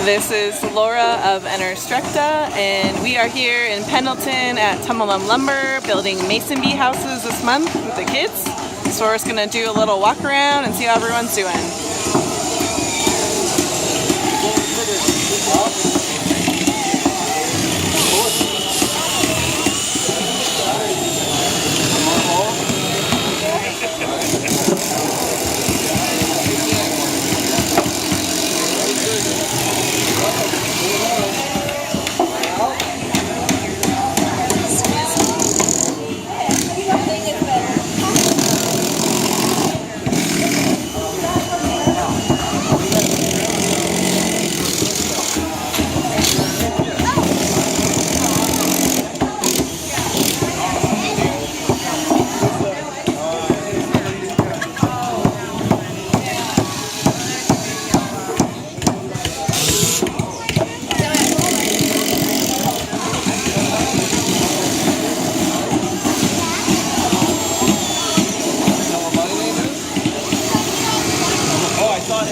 This is Laura of Enerstrecta, and we are here in Pendleton at Tum-A-Lum Lumber building mason bee houses this month with the kids. So we're just going to do a little walk around and see how everyone's doing. Oh, I thought